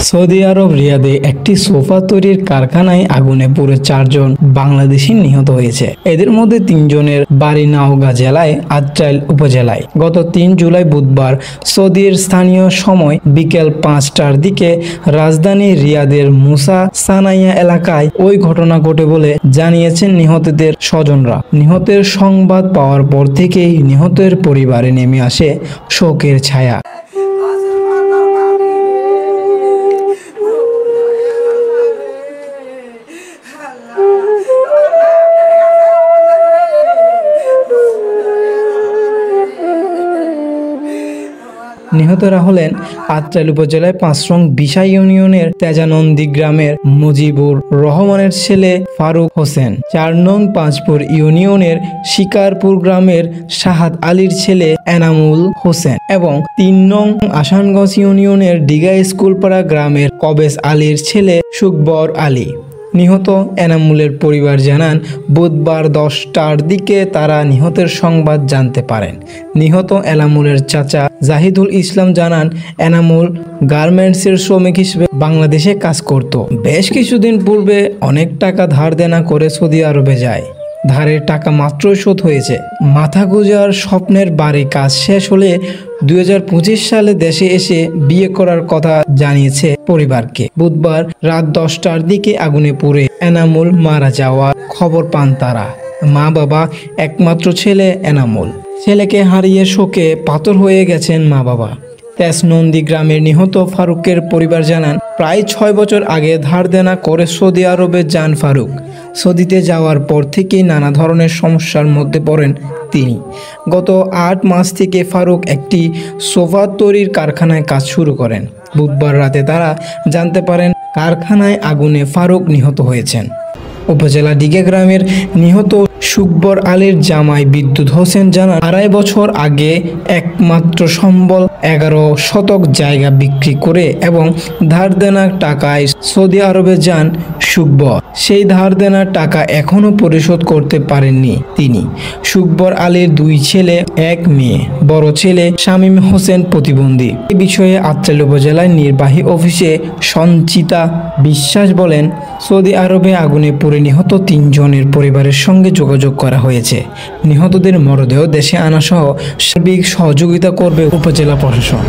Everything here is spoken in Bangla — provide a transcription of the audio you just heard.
সৌদি আরব রিয়াদে একটি সোফা তৈরির কারখানায় আগুনে পুড়ে 4 জন বাংলাদেশি নিহত হয়েছে। এদের মধ্যে 3 জনের বাড়ি নওগাঁ জেলায় আত্রাইল উপজেলায়। গত 3 জুলাই বুধবার সৌদির স্থানীয় সময় বিকেল 5টার দিকে রাজধানী রিয়াদের মুসা সানাইয়া এলাকায় ওই ঘটনা ঘটে বলে জানিয়েছেন নিহতদের স্বজনরা। নিহতের সংবাদ পাওয়ার পর থেকেই নিহতের পরিবারে নেমে আসে শোকের ছায়া। নিহতরা হলেন আত্রাইল উপজেলায় 5 নং বিশা ইউনিয়নের তেজানন্দী গ্রামের মুজিবুর রহমানের ছেলে ফারুক হোসেন, 4 নং পাঁচপুর ইউনিয়নের শিকারপুর গ্রামের শাহাদ আলীর ছেলে এনামুল হোসেন এবং 3 নং আসানগঞ্জ ইউনিয়নের ডিগা স্কুলপাড়া গ্রামের কবেস আলীর ছেলে সুকবর আলী। নিহত এনামুলের পরিবার জানান, বুধবার 10টার দিকে তারা নিহতের সংবাদ জানতে পারেন। নিহত এনামুলের চাচা জাহিদুল ইসলাম জানান, এনামুল গার্মেন্টসের শ্রমিক হিসেবে বাংলাদেশে কাজ করত। বেশ কিছুদিন পূর্বে অনেক টাকা ধার দেনা করে সৌদি আরবে যায়। ধারের টাকা মাত্রই শোধ হয়েছে। মাথা গোঁজার স্বপ্নের বাড়ি কাজ শেষ হলে 2025 সালে দেশে এসে বিয়ে করার কথা জানিয়েছে পরিবারকে। বুধবার রাত 10টার দিকে আগুনে পুড়ে এনামুল মারা যাওয়ার খবর পান তারা। মা বাবা, একমাত্র ছেলে এনামুল। ছেলেকে হারিয়ে শোকে পাথর হয়ে গেছেন মা বাবা। তেজনন্দী গ্রামের নিহত ফারুকের পরিবার জানান, প্রায় 6 বছর আগে ধার দেনা করে সৌদি আরবে যান ফারুক। সৌদিতে যাওয়ার পর থেকেই নানা ধরনের সমস্যার মধ্যে পড়েন তিনি। গত 8 মাস থেকে ফারুক একটি সোফা তৈরির কারখানায় কাজ শুরু করেন। বুধবার রাতে তারা জানতে পারেন কারখানায় আগুনে ফারুক নিহত হয়েছেন। উপজেলা ডিগা গ্রামের নিহত সুকবর আলীর জামাই বিদ্যুৎ হোসেন জানান, 2.5 বছর আগে একমাত্র সম্বল 11 শতক জায়গা বিক্রি করে এবং ধার দেনা টাকায় সৌদি আরবে যান সুকবর। সেই ধার দেনার টাকা এখনো পরিশোধ করতে পারেননি তিনি। সুকবর আলীর 2 ছেলে 1 মেয়ে। বড় ছেলে শামীম হোসেন প্রতিবন্ধী। এই বিষয়ে আত্রাইল উপজেলায় নির্বাহী অফিসে সঞ্চিতা বিশ্বাস বলেন, সৌদি আরবে আগুনে পুড়ে নিহত 3 জনের পরিবারের সঙ্গে যোগাযোগ করা হয়েছে। নিহতদের মরদেহ দেশে আনা সহ সার্বিক সহযোগিতা করবে উপজেলা প্রশাসন।